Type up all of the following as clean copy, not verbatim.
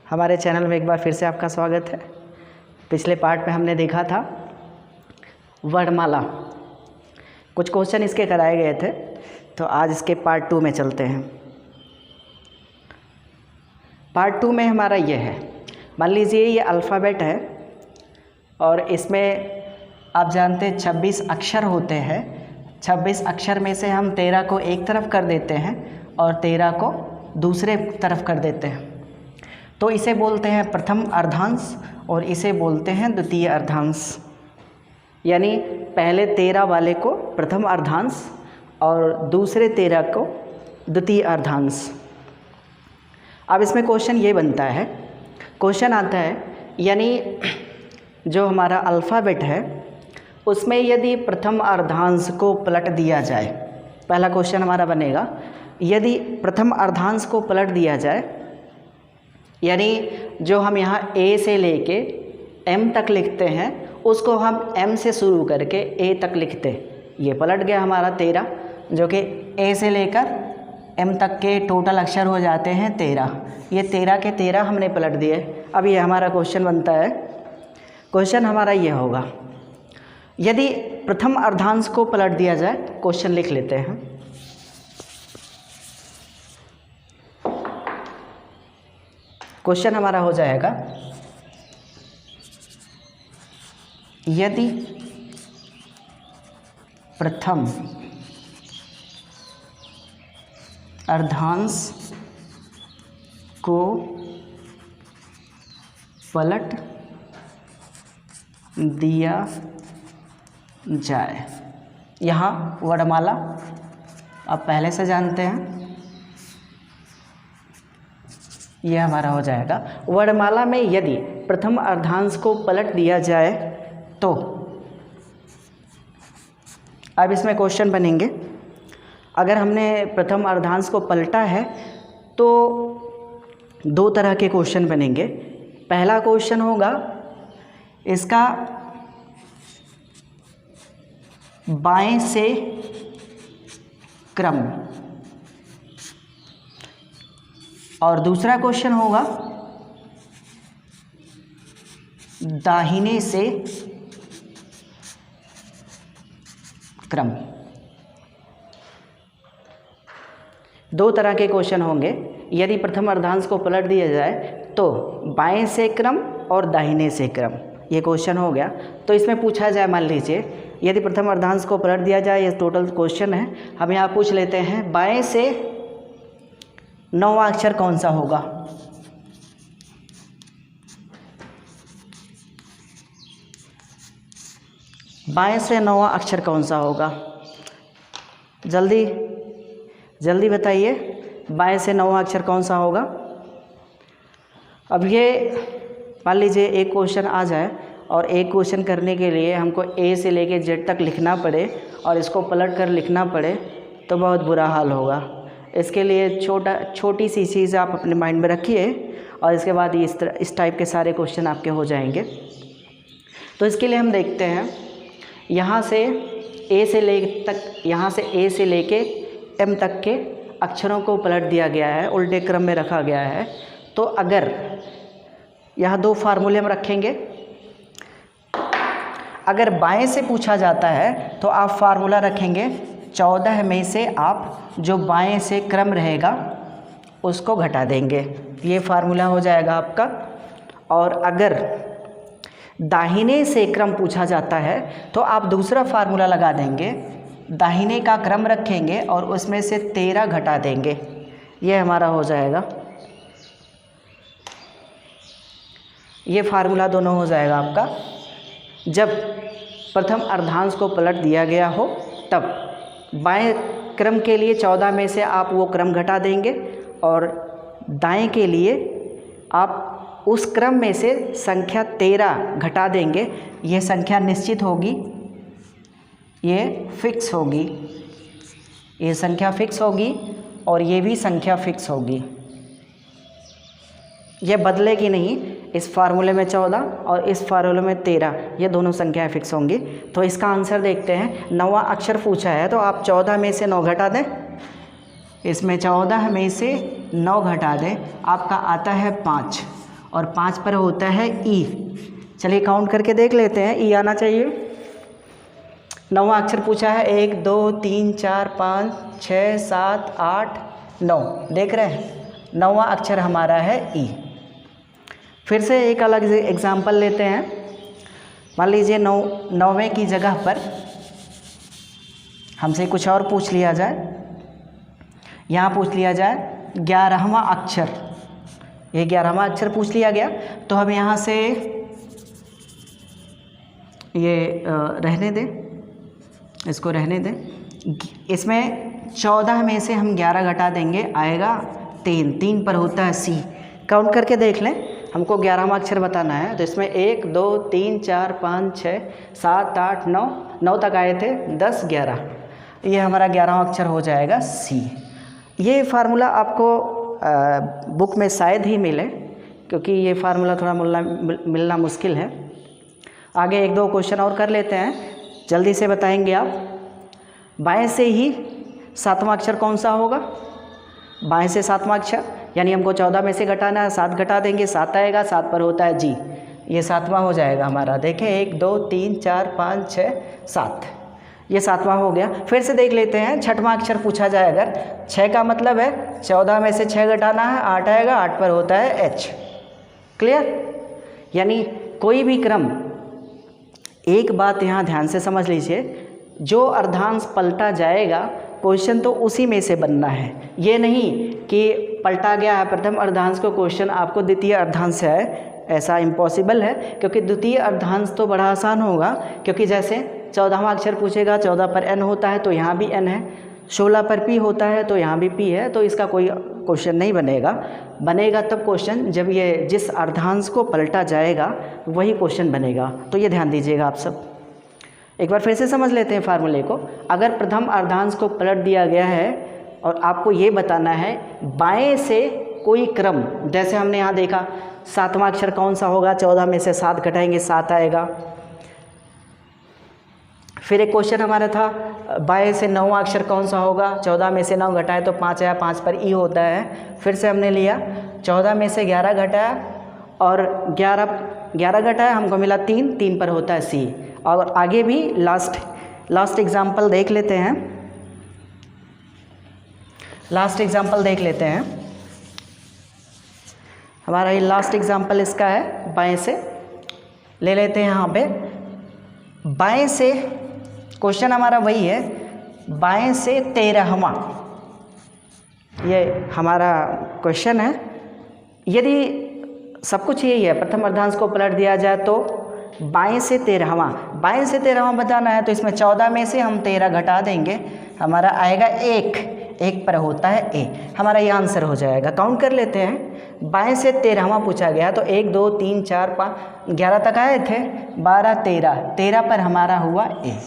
हमारे चैनल में एक बार फिर से आपका स्वागत है। पिछले पार्ट में हमने देखा था वर्णमाला, कुछ क्वेश्चन इसके कराए गए थे, तो आज इसके पार्ट 2 में चलते हैं। पार्ट 2 में हमारा ये है, मान लीजिए ये अल्फ़ाबेट है और इसमें आप जानते हैं 26 अक्षर होते हैं। 26 अक्षर में से हम 13 को एक तरफ कर देते हैं और 13 को दूसरे तरफ कर देते हैं, तो इसे बोलते हैं प्रथम अर्धांश और इसे बोलते हैं द्वितीय अर्धांश। यानी पहले 13 वाले को प्रथम अर्धांश और दूसरे 13 को द्वितीय अर्धांश। अब इसमें क्वेश्चन ये बनता है, क्वेश्चन आता है यानी जो हमारा अल्फ़ाबेट है उसमें यदि प्रथम अर्धांश को पलट दिया जाए, पहला क्वेश्चन हमारा बनेगा, यदि प्रथम अर्धांश को पलट दिया जाए, यानी जो हम यहाँ ए से लेके एम तक लिखते हैं उसको हम एम से शुरू करके ए तक लिखते, ये पलट गया हमारा 13, जो कि ए से लेकर एम तक के टोटल अक्षर हो जाते हैं 13। ये 13 के 13 हमने पलट दिए। अब ये हमारा क्वेश्चन बनता है, क्वेश्चन हमारा ये होगा, यदि प्रथम अर्धांश को पलट दिया जाए, क्वेश्चन लिख लेते हैं। क्वेश्चन हमारा हो जाएगा, यदि प्रथम अर्धांश को पलट दिया जाए, यहाँ वर्णमाला आप पहले से जानते हैं, यह हमारा हो जाएगा। वर्णमाला में यदि प्रथम अर्धांश को पलट दिया जाए तो अब इसमें क्वेश्चन बनेंगे, अगर हमने प्रथम अर्धांश को पलटा है तो दो तरह के क्वेश्चन बनेंगे। पहला क्वेश्चन होगा इसका बाएं से क्रम, और दूसरा क्वेश्चन होगा दाहिने से क्रम। दो तरह के क्वेश्चन होंगे, यदि प्रथम अर्धांश को पलट दिया जाए तो बाएं से क्रम और दाहिने से क्रम, ये क्वेश्चन हो गया। तो इसमें पूछा जाए, मान लीजिए यदि प्रथम अर्धांश को पलट दिया जाए, ये टोटल क्वेश्चन है, हम यहाँ पूछ लेते हैं बाएं से 9वां अक्षर कौन सा होगा। बाएं से 9वां अक्षर कौन सा होगा, जल्दी जल्दी बताइए, बाएं से 9वां अक्षर कौन सा होगा। अब ये मान लीजिए एक क्वेश्चन आ जाए और एक क्वेश्चन करने के लिए हमको ए से लेके जेड तक लिखना पड़े और इसको पलट कर लिखना पड़े तो बहुत बुरा हाल होगा। इसके लिए छोटी सी चीज़ आप अपने माइंड में रखिए और इसके बाद इस टाइप के सारे क्वेश्चन आपके हो जाएंगे। तो इसके लिए हम देखते हैं, यहाँ से ए से लेके एम तक के अक्षरों को पलट दिया गया है, उल्टे क्रम में रखा गया है। तो अगर यहाँ दो फार्मूले हम रखेंगे, अगर बाएं से पूछा जाता है तो आप फार्मूला रखेंगे 14 में से आप जो बाएं से क्रम रहेगा उसको घटा देंगे, ये फार्मूला हो जाएगा आपका। और अगर दाहिने से क्रम पूछा जाता है तो आप दूसरा फार्मूला लगा देंगे, दाहिने का क्रम रखेंगे और उसमें से 13 घटा देंगे, ये हमारा हो जाएगा। ये फार्मूला दोनों हो जाएगा आपका। जब प्रथम अर्धांश को पलट दिया गया हो तब बाएं क्रम के लिए 14 में से आप वो क्रम घटा देंगे और दाएं के लिए आप उस क्रम में से संख्या 13 घटा देंगे। ये संख्या निश्चित होगी, ये फिक्स होगी, ये संख्या फिक्स होगी और ये भी संख्या फिक्स होगी, ये बदलेगी नहीं। इस फार्मूले में 14 और इस फार्मूले में 13, ये दोनों संख्याएं फिक्स होंगी। तो इसका आंसर देखते हैं, 9वां अक्षर पूछा है तो आप 14 में से 9 घटा दें, इसमें 14 में से 9 घटा दें, आपका आता है 5 और 5 पर होता है ई। चलिए काउंट करके देख लेते हैं, ई आना चाहिए। 9वां अक्षर पूछा है, 1 2 3 4 5 6 7 8 9, देख रहे हैं 9वां अक्षर हमारा है ई। फिर से एक अलग एग्जाम्पल लेते हैं। मान लीजिए 9वें की जगह पर हमसे कुछ और पूछ लिया जाए, यहाँ पूछ लिया जाए 11वां अक्षर, ये 11वां अक्षर पूछ लिया गया, तो हम यहाँ से ये रहने दें, इसको रहने दें। इसमें 14 में से हम 11 घटा देंगे, आएगा 3 पर होता है सी। काउंट करके देख लें, हमको 11वां अक्षर बताना है, तो इसमें 1 2 3 4 5 6 7 8 9 तक आए थे, 10 11, ये हमारा 11वां अक्षर हो जाएगा सी। ये फार्मूला आपको बुक में शायद ही मिले, क्योंकि ये फार्मूला थोड़ा मिलना मुश्किल है। आगे 1 2 क्वेश्चन और कर लेते हैं, जल्दी से बताएंगे आप। बाएं से ही 7वां अक्षर कौन सा होगा? बाएं से 7वां अक्षर, यानी हमको 14 में से घटाना है, 7 घटा देंगे, 7 आएगा, 7 पर होता है जी, ये 7वां हो जाएगा हमारा। देखें 1 2 3 4 5 6 7, ये 7वां हो गया। फिर से देख लेते हैं, 6वां अक्षर पूछा जाए अगर, 6 का मतलब है 14 में से 6 घटाना है, 8 आएगा, 8 पर होता है एच। क्लियर? यानी कोई भी क्रम, एक बात यहाँ ध्यान से समझ लीजिए, जो अर्धांश पलटा जाएगा क्वेश्चन तो उसी में से बनना है। ये नहीं कि पलटा गया है प्रथम अर्धांश को, क्वेश्चन आपको द्वितीय अर्धांश से है, ऐसा इम्पॉसिबल है। क्योंकि द्वितीय अर्धांश तो बड़ा आसान होगा, क्योंकि जैसे 14वां अक्षर पूछेगा, 14 पर एन होता है तो यहाँ भी एन है, 16 पर पी होता है तो यहाँ भी पी है, तो इसका कोई क्वेश्चन नहीं बनेगा। बनेगा तब क्वेश्चन जब ये जिस अर्धांश को पलटा जाएगा वही क्वेश्चन बनेगा। तो ये ध्यान दीजिएगा आप सब। एक बार फिर से समझ लेते हैं फार्मूले को। अगर प्रथम अर्धांश को पलट दिया गया है और आपको ये बताना है बाएं से कोई क्रम, जैसे हमने यहाँ देखा 7वां अक्षर कौन सा होगा, 14 में से 7 घटाएंगे, 7 आएगा। फिर एक क्वेश्चन हमारा था बाएं से 9वां अक्षर कौन सा होगा, 14 में से 9 घटाए तो 5 आया, 5 पर ई होता है। फिर से हमने लिया 14 में से 11 घटाया और 11 घटाया, हमको मिला 3 पर होता है सी। और आगे भी लास्ट एग्जाम्पल देख लेते हैं। लास्ट एग्जाम्पल देख लेते हैं, हमारा ये लास्ट एग्जाम्पल इसका है, बाएं से ले लेते हैं। यहाँ पे बाएं से क्वेश्चन हमारा वही है, बाएं से 13वां, ये हमारा क्वेश्चन है। यदि सब कुछ यही है, प्रथम अर्धांश को पलट दिया जाए तो बाएं से 13वां बताना है, तो इसमें 14 में से हम 13 घटा देंगे, हमारा आएगा 1 पर होता है ए, हमारा ये आंसर हो जाएगा। काउंट कर लेते हैं, बाएं से 13वां पूछा गया तो 1 2 3 4 5 11 तक आए थे, 12 13 पर हमारा हुआ ए,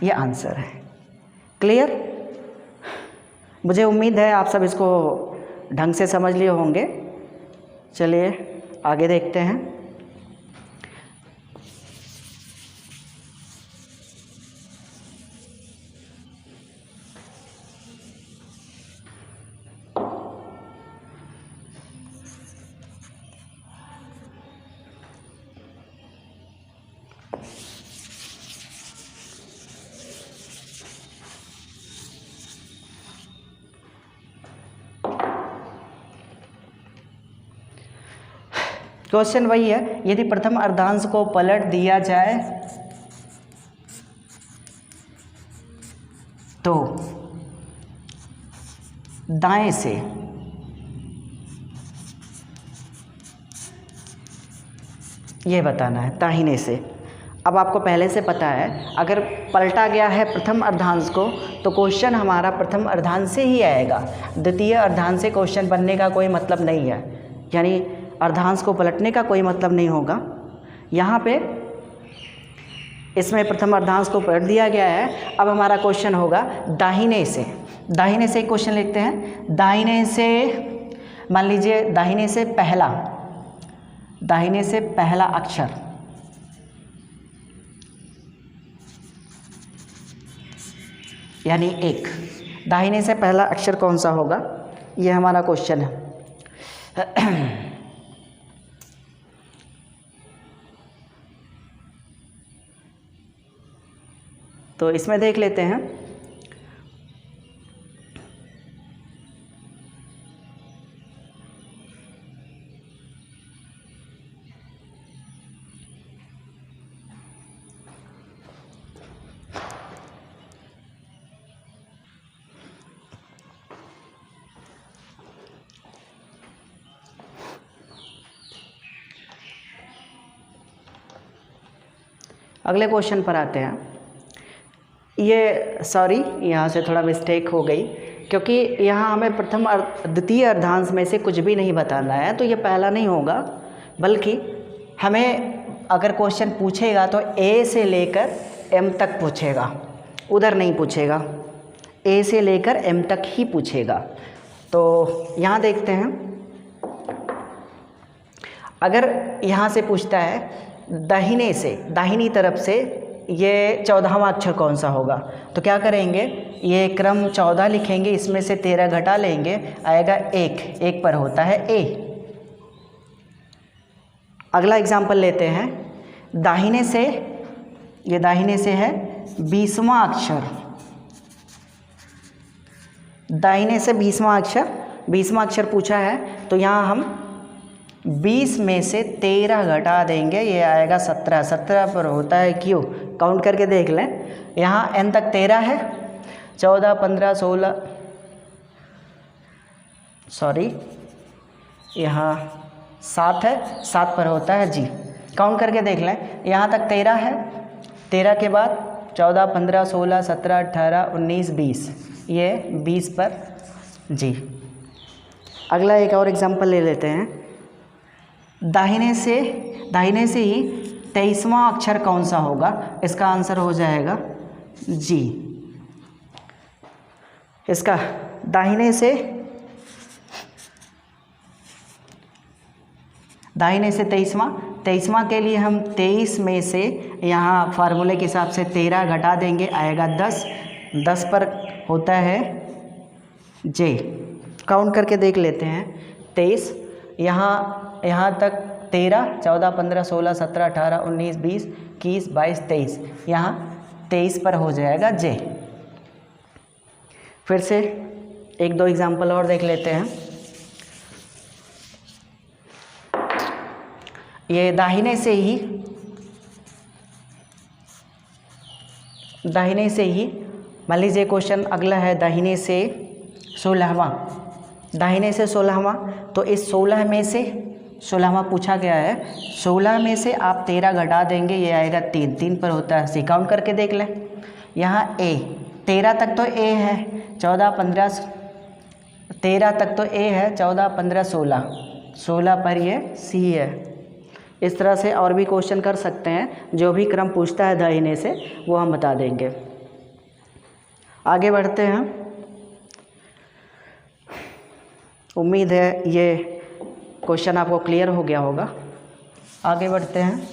ये आंसर है। क्लियर? मुझे उम्मीद है आप सब इसको ढंग से समझ लिए होंगे। चलिए आगे देखते हैं। क्वेश्चन वही है, यदि प्रथम अर्धांश को पलट दिया जाए तो दाएं से ये बताना है, दाहिने से। अब आपको पहले से पता है, अगर पलटा गया है प्रथम अर्धांश को तो क्वेश्चन हमारा प्रथम अर्धांश से ही आएगा, द्वितीय अर्धांश से क्वेश्चन बनने का कोई मतलब नहीं है, यानी अर्धांश को पलटने का कोई मतलब नहीं होगा। यहाँ पे इसमें प्रथम अर्धांश को पलट दिया गया है। अब हमारा क्वेश्चन होगा दाहिने से। दाहिने से एक क्वेश्चन लिखते हैं, दाहिने से मान लीजिए दाहिने से पहला अक्षर, यानी 1, दाहिने से पहला अक्षर कौन सा होगा, ये हमारा क्वेश्चन है। तो इसमें देख लेते हैं। अगले क्वेश्चन पर आते हैं। ये सॉरी, यहाँ से थोड़ा मिस्टेक हो गई, क्योंकि यहाँ हमें प्रथम द्वितीय अर्धांश में से कुछ भी नहीं बताना है, तो ये पहला नहीं होगा, बल्कि हमें अगर क्वेश्चन पूछेगा तो ए से लेकर एम तक पूछेगा, उधर नहीं पूछेगा, ए से लेकर एम तक ही पूछेगा। तो यहाँ देखते हैं, अगर यहाँ से पूछता है दाहिने से, दाहिनी तरफ से ये 14वां अक्षर कौन सा होगा, तो क्या करेंगे, ये क्रम 14 लिखेंगे, इसमें से 13 घटा लेंगे, आएगा 1, 1 पर होता है ए। अगला एग्जाम्पल लेते हैं, दाहिने से, ये दाहिने से है 20वां अक्षर, दाहिने से 20वां अक्षर, 20वां अक्षर पूछा है, तो यहाँ हम 20 में से 13 घटा देंगे, ये आएगा 17, 17 पर होता है क्यू। काउंट करके देख लें, यहाँ एन तक 13 है, 14, 15, 16, सॉरी यहाँ 7 है, 7 पर होता है जी। काउंट करके देख लें, यहाँ तक 13 है, 13 के बाद 14, 15, 16, 17, 18, 19, 20, ये 20 पर जी। अगला एक और एग्जांपल ले लेते हैं, दाहिने से ही 23वां अक्षर कौन सा होगा, इसका आंसर हो जाएगा जी। इसका दाहिने से 23वां के लिए हम 23 में से यहाँ फार्मूले के हिसाब से 13 घटा देंगे, आएगा 10, 10 पर होता है जे। काउंट करके देख लेते हैं, 23, यहाँ तक 13, 14, 15, 16, 17, 18, 19, 20, 21, 22, 23, यहाँ 23 पर हो जाएगा जे। फिर से एक दो एग्जाम्पल और देख लेते हैं। ये दाहिने से ही मान लीजिए क्वेश्चन अगला है, दाहिने से 16वां, तो इस 16 में से 16वां पूछा गया है, 16 में से आप 13 घटा देंगे, ये आएगा 3, 3 पर होता है सी। काउंट करके देख लें, यहाँ ए 13 तक तो ए है, 14, 15, 13 तक तो ए है, 14, 15, 16, 16 पर ये सी है। इस तरह से और भी क्वेश्चन कर सकते हैं, जो भी क्रम पूछता है दाहिने से वो हम बता देंगे। आगे बढ़ते हैं, उम्मीद है ये क्वेश्चन आपको क्लियर हो गया होगा। आगे बढ़ते हैं,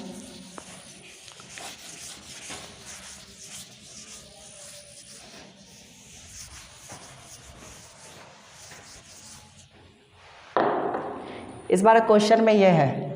इस बार क्वेश्चन में यह है,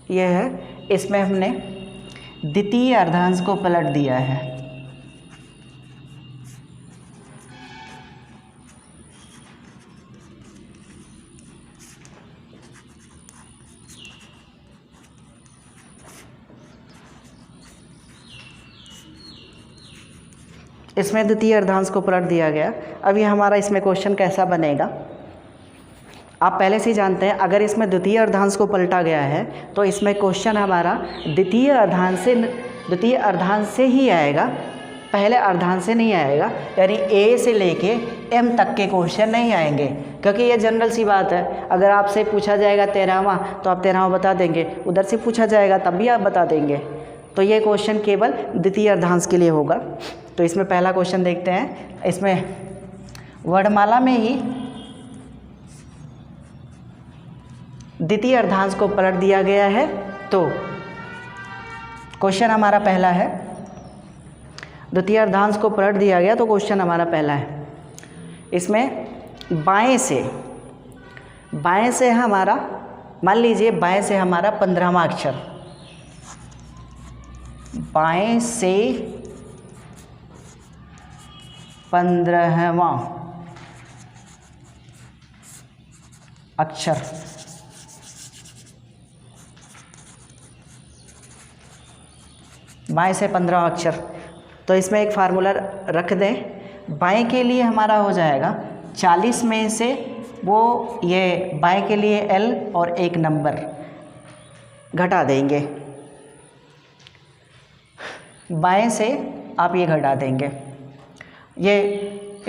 यह है, इसमें हमने द्वितीय अर्धांश को पलट दिया है। इसमें द्वितीय अर्धांश को पलट दिया गया। अब ये हमारा इसमें क्वेश्चन कैसा बनेगा, आप पहले से ही जानते हैं, अगर इसमें द्वितीय अर्धांश को पलटा गया है तो इसमें क्वेश्चन हमारा द्वितीय अर्धांश से ही आएगा, पहले अर्धांश से नहीं आएगा, यानी ए से लेके एम तक के क्वेश्चन नहीं आएंगे, क्योंकि ये जनरल सी बात है। अगर आपसे पूछा जाएगा 13वां तो आप 13वां बता देंगे, उधर से पूछा जाएगा तब भी आप बता देंगे। तो ये क्वेश्चन केवल द्वितीय अर्धांश के लिए होगा। तो इसमें पहला क्वेश्चन देखते हैं। इसमें वर्णमाला में ही द्वितीय अर्धांश को पलट दिया गया है। तो क्वेश्चन हमारा पहला है, द्वितीय अर्धांश को पलट दिया गया, तो क्वेश्चन हमारा पहला है। इसमें बाएं से हमारा, मान लीजिए बाएं से हमारा 15वां अक्षर, बाएं से 15वां अक्षर, बाएं से 15वां अक्षर। तो इसमें एक फार्मूला रख दें। बाएं के लिए हमारा हो जाएगा 40 में से वो ये बाएं के लिए एल और एक नंबर घटा देंगे, बाएं से आप ये घटा देंगे। ये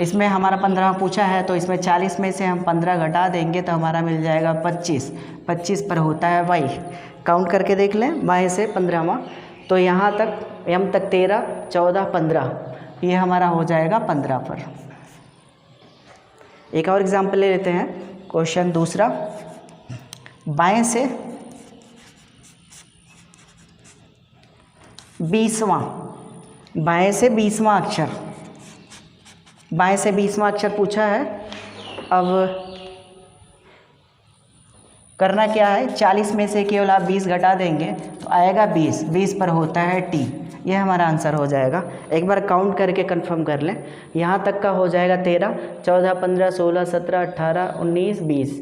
इसमें हमारा 15 पूछा है, तो इसमें 40 में से हम 15 घटा देंगे तो हमारा मिल जाएगा 25। 25 पर होता है वाई। काउंट करके देख लें, बाएं से 15वां, तो यहाँ तक एम तक 13, 14, 15, ये हमारा हो जाएगा 15 पर। एक और एग्जाम्पल ले लेते हैं। क्वेश्चन दूसरा, बाएं से 20वां, बाएं से 20वां अक्षर, बाएं से 20वां अक्षर पूछा है। अब करना क्या है, 40 में से केवल आप 20 घटा देंगे तो आएगा 20। 20 पर होता है टी, ये हमारा आंसर हो जाएगा। एक बार काउंट करके कंफर्म कर लें। यहाँ तक का हो जाएगा 13, 14, 15, 16, 17, 18, 19, 20,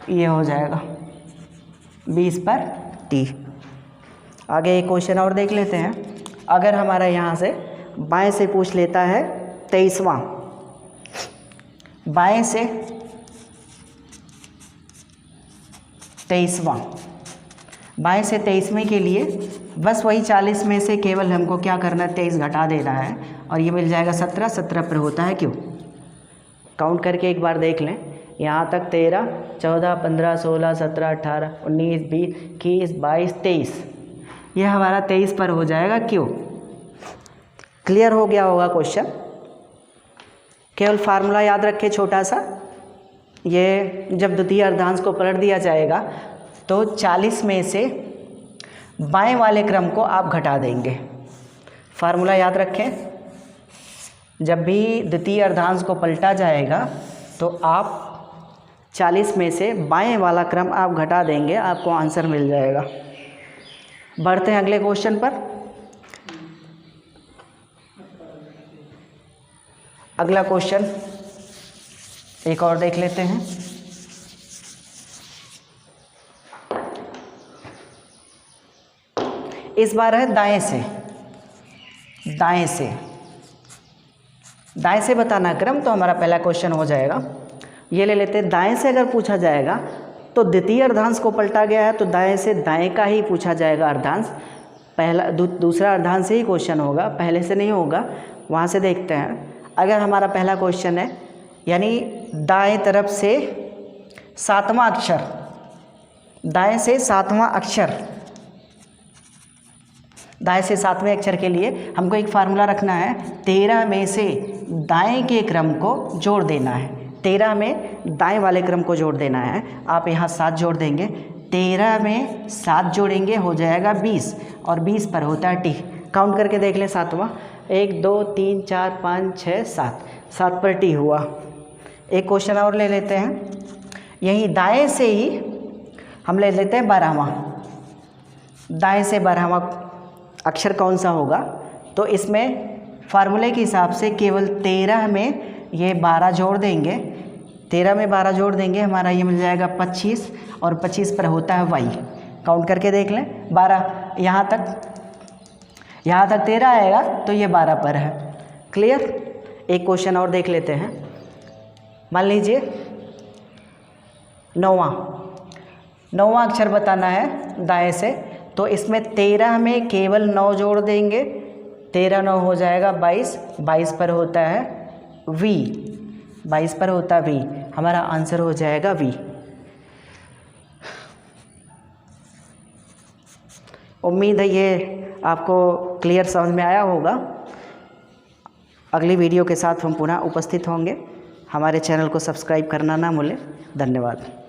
ये हो जाएगा 20 पर टी। आगे एक क्वेश्चन और देख लेते हैं। अगर हमारा यहाँ से बाएं से पूछ लेता है 23वां, बाएं से 23वां, बाएं से 23वें के लिए बस वही 40 में से केवल हमको क्या करना है, 23 घटा देना है और ये मिल जाएगा 17। 17 पर होता है क्यों, काउंट करके एक बार देख लें। यहाँ तक 13, 14, 15, 16, 17, 18, 19, 20, 21, 22, 23, ये हमारा 23 पर हो जाएगा क्यों। क्लियर हो गया होगा क्वेश्चन। केवल फार्मूला याद रखें छोटा सा। ये जब द्वितीय अर्धांश को पलट दिया जाएगा तो 40 में से बाएं वाले क्रम को आप घटा देंगे। फार्मूला याद रखें, जब भी द्वितीय अर्धांश को पलटा जाएगा तो आप 40 में से बाएं वाला क्रम आप घटा देंगे, आपको आंसर मिल जाएगा। बढ़ते हैं अगले क्वेश्चन पर। अगला क्वेश्चन एक और देख लेते हैं। इस बार है दाएं से, दाएं से, दाएं से बताना क्रम। तो हमारा पहला क्वेश्चन हो जाएगा, ये ले लेते हैं। दाएं से अगर पूछा जाएगा तो द्वितीय अर्धांश को पलटा गया है तो दाएं से दाएं का ही पूछा जाएगा अर्धांश। पहला दूसरा अर्धांश से ही क्वेश्चन होगा, पहले से नहीं होगा। वहाँ से देखते हैं। अगर हमारा पहला क्वेश्चन है, यानी दाएं तरफ से 7वां अक्षर, दाएं से 7वां अक्षर, दाएं से 7वें अक्षर के लिए हमको एक फार्मूला रखना है। 13 में से दाएं के क्रम को जोड़ देना है। 13 में दाएं वाले क्रम को जोड़ देना है। आप यहाँ 7 जोड़ देंगे, 13 में 7 जोड़ेंगे हो जाएगा 20 और 20 पर होता है टी। काउंट करके देख लें 7वां, 1, 2, 3, 4, 5, 6, 7, 7 पर टी हुआ। एक क्वेश्चन और ले लेते हैं। यहीं दाएं से ही हम ले लेते हैं 12वां। दाएं से 12वां अक्षर कौन सा होगा, तो इसमें फार्मूले के हिसाब से केवल 13 में ये 12 जोड़ देंगे। 13 में 12 जोड़ देंगे, हमारा ये मिल जाएगा 25 और 25 पर होता है वाई। काउंट करके देख लें, 12 यहाँ तक 13 आएगा तो ये 12 पर है। क्लियर। एक क्वेश्चन और देख लेते हैं। मान लीजिए 9वां अक्षर बताना है दाएं से, तो इसमें 13 में केवल 9 जोड़ देंगे 13 9 हो जाएगा 22, 22 पर होता है V, 22 पर होता है V, हमारा आंसर हो जाएगा V। उम्मीद है ये आपको क्लियर समझ में आया होगा। अगली वीडियो के साथ हम पुनः उपस्थित होंगे। हमारे चैनल को सब्सक्राइब करना ना भूलें। धन्यवाद।